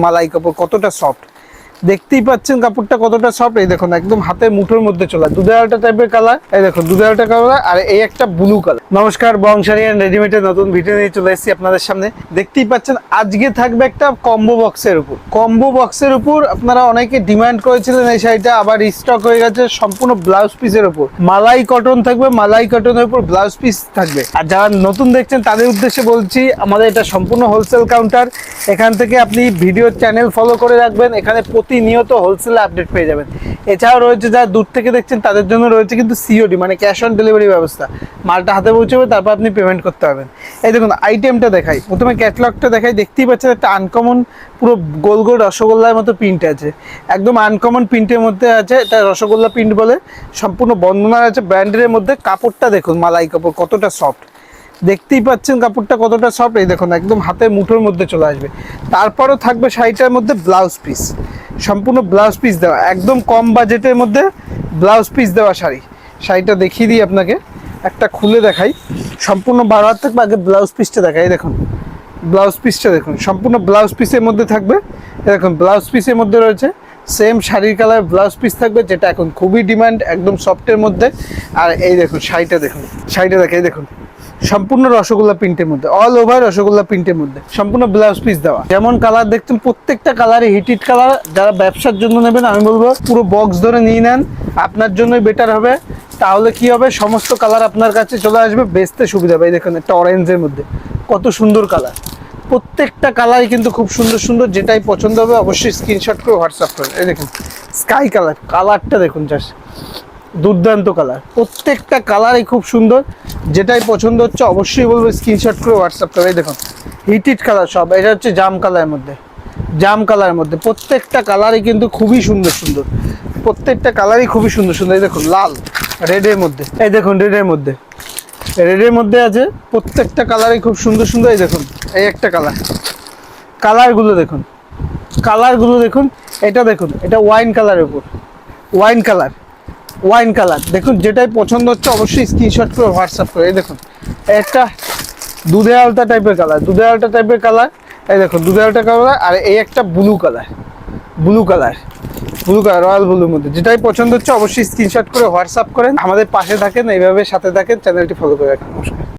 মালাই কাপড় কতটা সফট দেখতেই পাচ্ছেন, কাপড়টা কতটা সফট। এই দেখুন একদম হাতের মুঠোর মধ্যে চলে দুধে আলটা টাইপের কালার। এই দেখুন দুধে আলটা কালার আর এই একটা ব্লু কালার। নমস্কার, বংশালী এন্ড রেডিমেডের নতুন ভিডিও নিয়ে চলে এসেছি আপনাদের সামনে। দেখতেই পাচ্ছেন আজকে থাকবে একটা কম্বো বক্সের উপর। কম্বো বক্সের উপর আপনারা অনেকে ডিমান্ড করেছিলেন এই শাড়িটা, আবার স্টক হয়ে গেছে। সম্পূর্ণ ব্লাউজ পিসের উপর মালাই কটন থাকবে, মালাই কটনের উপর ব্লাউজ পিস থাকবে। আর যারা নতুন দেখছেন তাদের উদ্দেশ্যে বলছি, আমাদের এটা সম্পূর্ণ হোলসেল কাউন্টার। এখান থেকে আপনি ভিডিও চ্যানেল ফলো করে রাখবেন, এখানে প্রতিনিয়ত হোলসেল আপডেট পেয়ে যাবেন। এছাড়াও রয়েছে যারা দূর থেকে দেখছেন তাদের জন্য রয়েছে কিন্তু সিওডি মানে ক্যাশ অন ডেলিভারি ব্যবস্থা। মালটা হাতে পৌঁছবে, তারপর আপনি পেমেন্ট করতে পারবেন। এই দেখুন আইটেমটা দেখাই, প্রথমে ক্যাটলগটা দেখাই। দেখতেই পাচ্ছেন একটা আনকমন পুরো গোল গোল রসগোল্লার মতো প্রিন্ট আছে, একদম আনকমন প্রিন্টের মধ্যে আছে। এটা রসগোল্লা প্রিন্ট বলে, সম্পূর্ণ বন্ধনার আছে ব্র্যান্ডের মধ্যে। কাপড়টা দেখুন মালাই কাপড় কতটা সফট দেখতেই পাচ্ছেন, কাপড়টা কতটা সফট। এই দেখুন একদম হাতের মুঠোর মধ্যে চলে আসবে। তারপরও থাকবে শাড়িটার মধ্যে ব্লাউজ পিস, সম্পূর্ণ ব্লাউজ পিস দেওয়া, একদম কম বাজেটের মধ্যে ব্লাউজ পিস দেওয়া শাড়ি। শাড়িটা দেখিয়ে দিই আপনাকে, একটা খুলে দেখাই। সম্পূর্ণ 12 হাত থাকবে। আগে ব্লাউজ পিসটা দেখাই। দেখুন ব্লাউজ পিসটা দেখুন, সম্পূর্ণ ব্লাউজ পিসের মধ্যে থাকবে। দেখুন ব্লাউজ পিসের মধ্যে রয়েছে সেম শাড়ির কালার ব্লাউজ পিস থাকবে, যেটা এখন খুবই ডিমান্ড, একদম সফটের মধ্যে। আর এই দেখুন শাড়িটা দেখুন, শাড়িটা দেখে দেখুন সম্পূর্ণ রসগোল্লা প্রিন্টের মধ্যে, অল ওভার রসগোল্লা প্রিন্টের মধ্যে সম্পূর্ণ ব্লাউজ পিস দেওয়া। যেমন কালার দেখছেন প্রত্যেকটা কালারে হিটিড কালার। যারা ব্যবসার জন্য নেবেন আমি বলবো পুরো বক্স ধরে নিয়ে নেন, আপনার জন্যই বেটার হবে। তাহলে কি হবে, সমস্ত কালার আপনার কাছে চলে আসবে, বেচতে সুবিধা হবে। এই দেখুন একটা অরেঞ্জের মধ্যে কত সুন্দর কালার, প্রত্যেকটা কালারই কিন্তু খুব সুন্দর সুন্দর। যেটাই পছন্দ হবে অবশ্যই স্ক্রিনশট করে হোয়াটসঅ্যাপ করেন। এই দেখুন স্কাই কালার, কালারটা দেখুন জাস্ট দুর্দান্ত কালার, প্রত্যেকটা কালারই খুব সুন্দর। যেটাই পছন্দ হচ্ছে অবশ্যই বলবো স্ক্রিনশট করে হোয়াটসঅ্যাপ করে। দেখুন হিটিড কালার সব, এটা হচ্ছে জাম কালারের মধ্যে, জাম কালারের মধ্যে প্রত্যেকটা কালারই কিন্তু খুবই সুন্দর সুন্দর, প্রত্যেকটা কালারই খুবই সুন্দর সুন্দর। এই দেখুন লাল রেডের মধ্যে, এই দেখুন রেডের মধ্যে, রেডের মধ্যে আছে প্রত্যেকটা কালারই খুব সুন্দর সুন্দর। এই দেখুন এই একটা কালার, কালারগুলো দেখুন, কালারগুলো দেখুন। এটা দেখুন এটা ওয়াইন কালারের উপর, ওয়াইন কালার, ওয়াইন কালার। দেখুন যেটাই পছন্দ হচ্ছে অবশ্যই স্ক্রিনশট করে হোয়াটসঅ্যাপ করে। এই দেখুন একটা দুধে আলতা টাইপের কালার, দুধে আলতা টাইপের কালার। এই দেখুন দুধে আলতা কালার। আর এই একটা blue colour, blue colour, blue colour royal ব্লুর মধ্যে। যেটাই পছন্দ হচ্ছে অবশ্যই স্ক্রিনশট করে হোয়াটসঅ্যাপ করেন। আমাদের পাশে থাকেন, এইভাবে সাথে থাকেন, চ্যানেলটি ফলো করে রাখেন। নমস্কার।